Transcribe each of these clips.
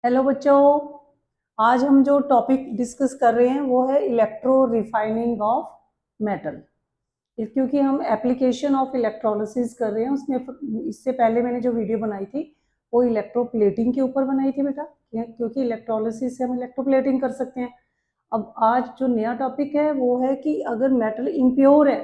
Hello बच्चों। आज हम जो टॉपिक डिस्कस कर रहे हैं वो है इलेक्ट्रो रिफाइनिंग ऑफ मेटल। क्योंकि हम एप्लीकेशन ऑफ इलेक्ट्रोलिसिस कर रहे हैं उसमें इससे पहले मैंने जो वीडियो बनाई थी वो इलेक्ट्रोप्लेटिंग के ऊपर बनाई थी बेटा, क्योंकि इलेक्ट्रोलिसिस से हम इलेक्ट्रोप्लेटिंग कर सकते हैं। अब आज जो नया टॉपिक है वो है कि अगर मेटल इम्प्योर है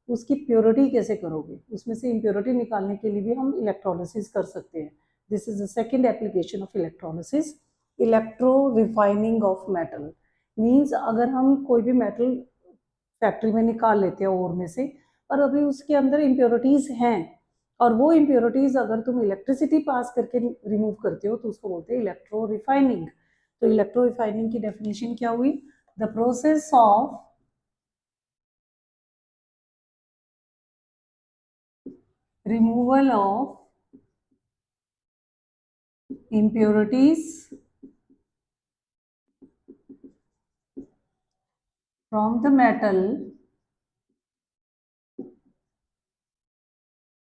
उसकी प्योरिटी कैसे करोगे, उसमें से इम्प्योरिटी निकालने के लिए भी हम इलेक्ट्रोलिसिस कर सकते हैं। This is the second application of electrolysis, electro refining of metal. Means अगर हम कोई भी मेटल फैक्ट्री में निकाल लेते हैं ओर में से, पर अभी उसके अंदर इम्प्योरिटीज हैं, और वो इम्प्योरिटीज अगर तुम इलेक्ट्रिसिटी पास करके रिमूव करते हो तो उसको बोलते हैं इलेक्ट्रो रिफाइनिंग। तो इलेक्ट्रो रिफाइनिंग की डेफिनेशन क्या हुई? The process of removal of impurities from the metal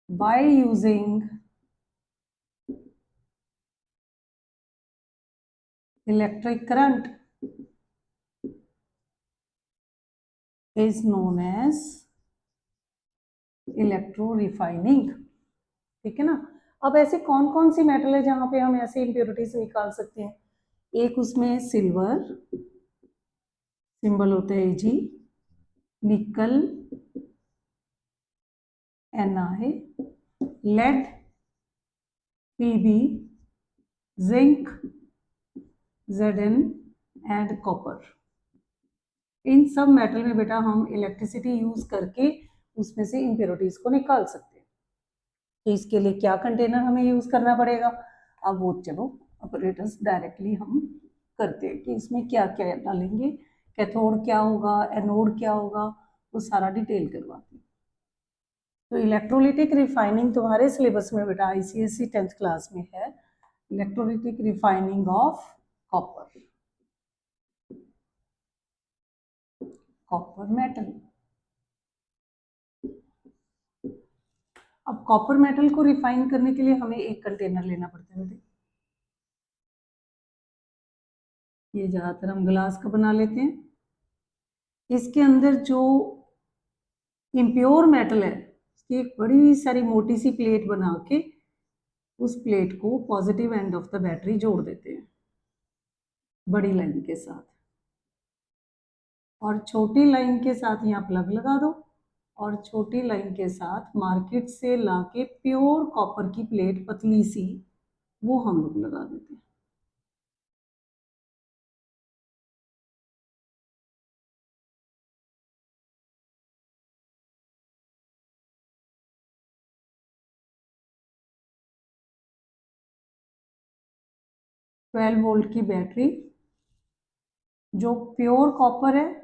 by using electric current is known as electro refining. ठीक है ना। अब ऐसे कौन कौन सी मेटल है जहां पे हम ऐसे इम्प्योरिटीज निकाल सकते हैं? एक उसमें सिल्वर, सिंबल होता है जी, nickel Na, lead Pb, zinc Zn and copper. इन सब मेटल में बेटा हम इलेक्ट्रिसिटी यूज करके उसमें से इम्प्योरिटीज को निकाल सकते हैं। तो इसके लिए क्या कंटेनर हमें यूज करना पड़ेगा? अब वो चलो ऑपरेटर्स डायरेक्टली हम करते हैं कि इसमें क्या क्या डालेंगे, कैथोड क्या होगा, एनोड क्या होगा, वो सारा डिटेल करवाते हैं। तो इलेक्ट्रोलिटिक रिफाइनिंग तुम्हारे सिलेबस में बेटा आईसीएससी 10th क्लास में है, electrolytic refining of copper, copper metal. अब कॉपर मेटल को रिफाइन करने के लिए हमें एक कंटेनर लेना पड़ता है बेटे। ये ज्यादातर हम ग्लास का बना लेते हैं। इसके अंदर जो इम्प्योर मेटल है उसकी एक बड़ी सारी मोटी सी प्लेट बना के उस प्लेट को positive end of the battery जोड़ देते हैं बड़ी लाइन के साथ, और छोटी लाइन के साथ यहाँ प्लग लगा दो, और छोटी लाइन के साथ मार्केट से लाके प्योर कॉपर की प्लेट पतली सी वो हम लोग लगा देते हैं। 12 वोल्ट की बैटरी जो प्योर कॉपर है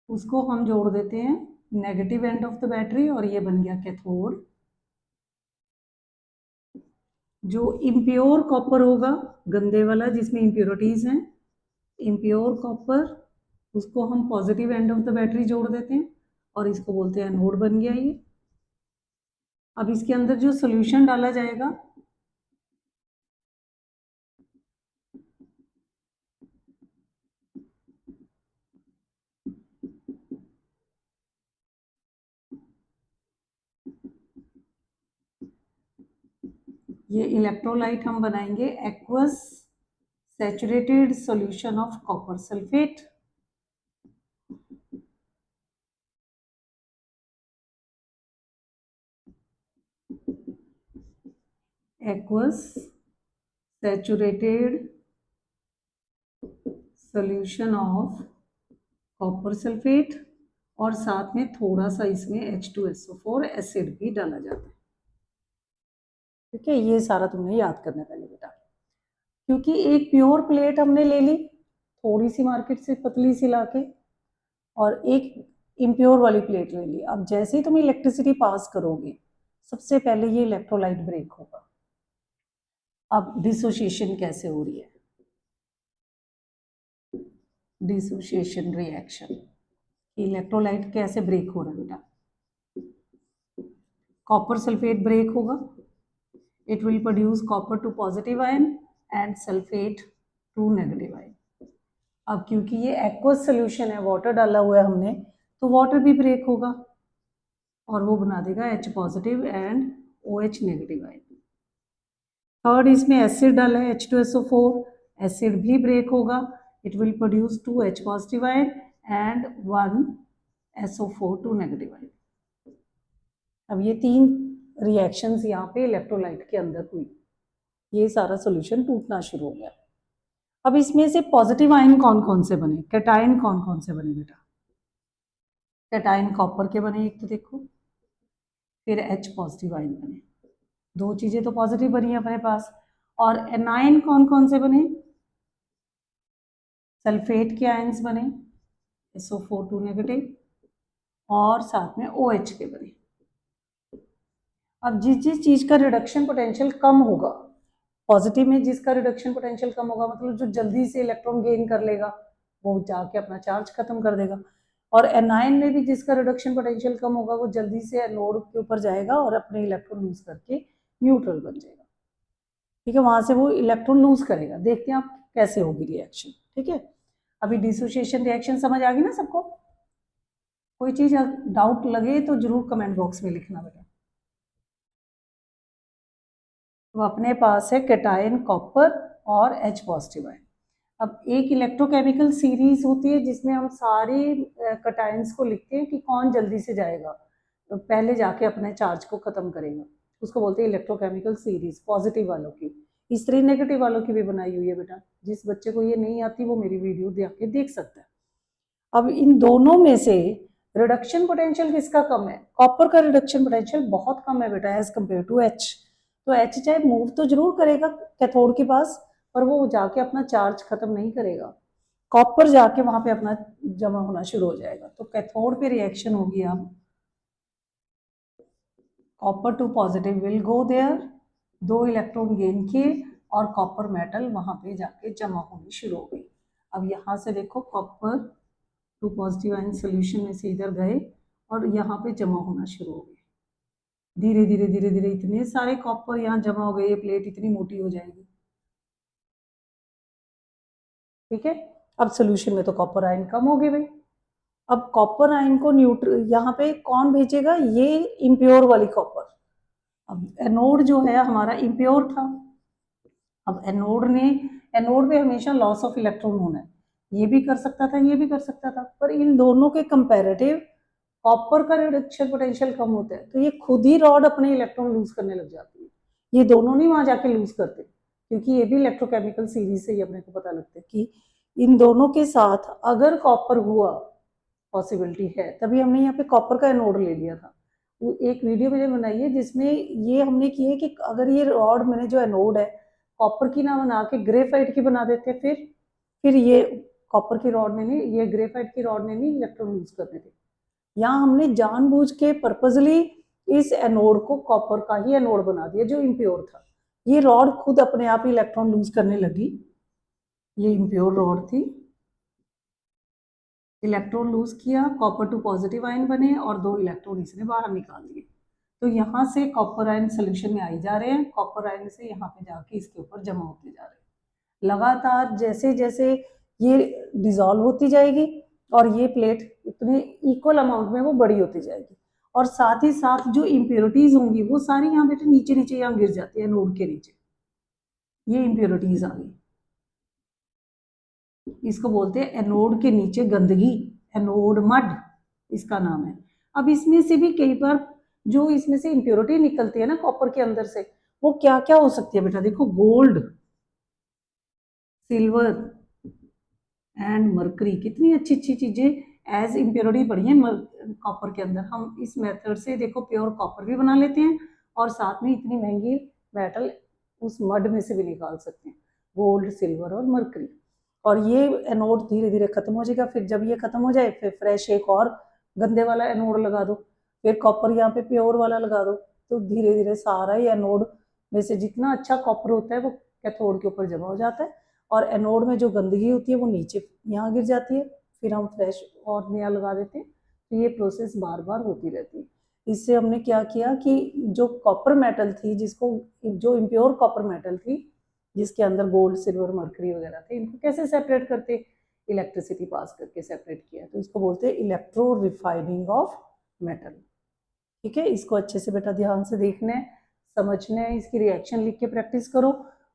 उसको हम जोड़ देते हैं negative end of the battery, और ये बन गया कैथोड। जो इम्प्योर कॉपर होगा, गंदे वाला जिसमें इम्प्योरिटीज हैं, इम्प्योर कॉपर, उसको हम positive end of the battery जोड़ देते हैं और इसको बोलते हैं एनोड। बन गया ये। अब इसके अंदर जो सोल्यूशन डाला जाएगा ये इलेक्ट्रोलाइट हम बनाएंगे aqueous saturated solution of copper sulphate. Aqueous saturated solution of copper sulphate, और साथ में थोड़ा सा इसमें H2SO4 एसिड भी डाला जाता है। ठीक है, ये सारा तुमने याद करना पहले बेटा। क्योंकि एक प्योर प्लेट हमने ले ली थोड़ी सी मार्केट से पतली सी लाके, और एक इम्प्योर वाली प्लेट ले ली। अब जैसे ही तुम इलेक्ट्रिसिटी पास करोगे सबसे पहले ये इलेक्ट्रोलाइट ब्रेक होगा। अब डिसोसिएशन कैसे हो रही है? डिसोसिएशन रिएक्शन, इलेक्ट्रोलाइट कैसे ब्रेक हो रहा है बेटा? कॉपर सल्फेट ब्रेक होगा, it will produce copper to positive ion and sulfate to negative ion. अब क्योंकि ये एक्वस सोल्यूशन है, वाटर डाला हुआ है हमने, तो वाटर भी ब्रेक होगा और वो बना देगा H positive and OH negative ion. Third, इसमें एसिड डाला है H2SO4, एसिड भी ब्रेक होगा, it will produce 2 H positive ion and 1 SO4 2 negative ion. अब ये 3 रिएक्शंस यहाँ पे इलेक्ट्रोलाइट के अंदर हुई, ये सारा सोल्यूशन टूटना शुरू हो गया। अब इसमें से पॉजिटिव आयन कौन कौन से बने, कैटायन कौन कौन से बने बेटा? कैटायन कॉपर के बने एक, तो देखो, फिर H पॉजिटिव आयन बने, 2 चीजें तो पॉजिटिव बनी है अपने पास। और एनायन कौन कौन से बने? सल्फेट के आयन्स बने, SO4 2 नेगेटिव, और साथ में OH के बने। अब जिस जिस चीज का रिडक्शन पोटेंशियल कम होगा, पॉजिटिव में जिसका रिडक्शन पोटेंशियल कम होगा, मतलब जो जल्दी से इलेक्ट्रॉन गेन कर लेगा, वो जाके अपना चार्ज खत्म कर देगा। और एनायन में भी जिसका रिडक्शन पोटेंशियल कम होगा, वो जल्दी से एनोड के ऊपर जाएगा और अपने इलेक्ट्रॉन लूज करके न्यूट्रल बन जाएगा। ठीक है, वहां से वो इलेक्ट्रॉन लूज करेगा। देखते हैं आप कैसे होगी रिएक्शन। ठीक है, अभी डिसोसिएशन रिएक्शन समझ आ गई ना सबको? कोई चीज डाउट लगे तो जरूर कमेंट बॉक्स में लिखना बेटा। तो अपने पास है कैटायन कॉपर और H पॉजिटिव आयन। अब एक इलेक्ट्रोकेमिकल सीरीज होती है जिसमें हम सारे कैटायंस को लिखते हैं कि कौन जल्दी से जाएगा, तो पहले जाके अपने चार्ज को खत्म करेगा, उसको बोलते हैं इलेक्ट्रोकेमिकल सीरीज। पॉजिटिव वालों की, इस तरह नेगेटिव वालों की भी बनाई हुई है बेटा। जिस बच्चे को ये नहीं आती वो मेरी वीडियो देख के देख सकता है। अब इन दोनों में से रिडक्शन पोटेंशियल किसका कम है? कॉपर का रिडक्शन पोटेंशियल बहुत कम है बेटा एज कम्पेयर टू H। तो H चाहे मूव तो जरूर करेगा कैथोड के पास, पर वो जाके अपना चार्ज खत्म नहीं करेगा, कॉपर जाके वहां पे अपना जमा होना शुरू हो जाएगा। तो कैथोड पे रिएक्शन होगी, अब copper two positive will go there, 2 electron gain किए और कॉपर मेटल वहां पे जाके जमा होनी शुरू हो गई। अब यहाँ से देखो, copper two positive ion solution में से इधर गए और यहाँ पे जमा होना शुरू हो गए। धीरे धीरे धीरे धीरे इतने सारे कॉपर यहाँ जमा हो गए, ये प्लेट इतनी मोटी हो जाएगी। ठीक है, अब सोल्यूशन में तो कॉपर आयन कम हो गए भाई। अब कॉपर आयन को न्यूट्रल यहाँ पे कौन भेजेगा? ये इम्प्योर वाली कॉपर। अब एनोड जो है हमारा इम्प्योर था, अब एनोड पे हमेशा लॉस ऑफ इलेक्ट्रॉन होना है, ये भी कर सकता था, ये भी कर सकता था, पर इन दोनों के कंपैरेटिव कॉपर का रिडक्शन पोटेंशियल कम होता है, तो ये खुद ही रॉड अपने इलेक्ट्रॉन लूज करने लग जाती है। ये दोनों नहीं वहां जाके लूज करते, क्योंकि ये भी इलेक्ट्रोकेमिकल सीरीज से ही अपने को पता लगता है कि इन दोनों के साथ अगर कॉपर हुआ, पॉसिबिलिटी है, तभी हमने यहाँ पे कॉपर का एनोड ले लिया था। वो एक वीडियो मैंने बनाई है जिसमें ये हमने की है कि अगर ये रॉड मैंने जो एनोड है कॉपर की ना बना के ग्रेफाइट की बना देते, फिर ये कॉपर की रॉड ने नहीं, ये ग्रेफाइट की रॉड ने नहीं इलेक्ट्रॉन लूज करने थे। यहाँ हमने जानबूझ के पर्पजली इस एनोड को कॉपर का ही एनोड बना दिया जो इम्प्योर था। ये रॉड खुद अपने आप ही इलेक्ट्रॉन लूज करने लगी, ये इम्प्योर रॉड थी, इलेक्ट्रॉन लूज किया, कॉपर टू पॉजिटिव आयन बने और 2 इलेक्ट्रॉन इसने बाहर निकाल दिए। तो यहाँ से कॉपर आयन सोल्यूशन में आई जा रहे हैं, कॉपर आयन से यहाँ पे जाके इसके ऊपर जमा होते जा रहे हैं। लगातार जैसे जैसे ये डिजॉल्व होती जाएगी और ये प्लेट इतने इक्वल अमाउंट में वो बड़ी होती जाएगी, और साथ ही साथ जो इम्प्योरिटीज होंगी वो सारी यहाँ बेटे नीचे नीचे यहाँ गिर जाती है, नोड के नीचे ये इम्प्योरिटीज आ गई। इसको बोलते हैं एनोड के नीचे गंदगी, एनोड मड इसका नाम है। अब इसमें से भी कई बार जो इसमें से इम्प्योरिटी निकलती है ना कॉपर के अंदर से, वो क्या क्या हो सकती है बेटा? देखो, गोल्ड, सिल्वर एंड मरकरी, कितनी अच्छी अच्छी चीजें एज इम्प्योरिटी पड़ी है कॉपर के अंदर। हम इस मेथड से देखो प्योर कॉपर भी बना लेते हैं और साथ में इतनी महंगी मेटल उस मड में से भी निकाल सकते हैं, गोल्ड, सिल्वर और मरकरी। और ये एनोड धीरे धीरे खत्म हो जाएगा। फिर जब ये खत्म हो जाए फिर फ्रेश एक और गंदे वाला एनोड लगा दो, फिर कॉपर यहाँ पे प्योर वाला लगा दो, तो धीरे धीरे सारा ही एनोड में से जितना अच्छा कॉपर होता है वो कैथोड के ऊपर जमा हो जाता है, और एनोड में जो गंदगी होती है वो नीचे यहाँ गिर जाती है, फिर हम फ्रेश और नया लगा देते हैं। तो ये प्रोसेस बार बार होती रहती है। इससे हमने क्या किया कि जो कॉपर मेटल थी, जिसको जो इम्प्योर कॉपर मेटल थी जिसके अंदर गोल्ड, सिल्वर, मर्करी वगैरह थे, इनको कैसे सेपरेट करते, इलेक्ट्रिसिटी पास करके सेपरेट किया। तो इसको बोलते हैं इलेक्ट्रो रिफाइनिंग ऑफ मेटल। ठीक है, इसको अच्छे से बेटा ध्यान से देखना है, समझना है, इसकी रिएक्शन लिख के प्रैक्टिस करो।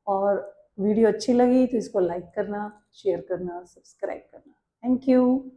और वीडियो अच्छी लगी तो इसको लाइक करना, शेयर करना, सब्सक्राइब करना। Thank you.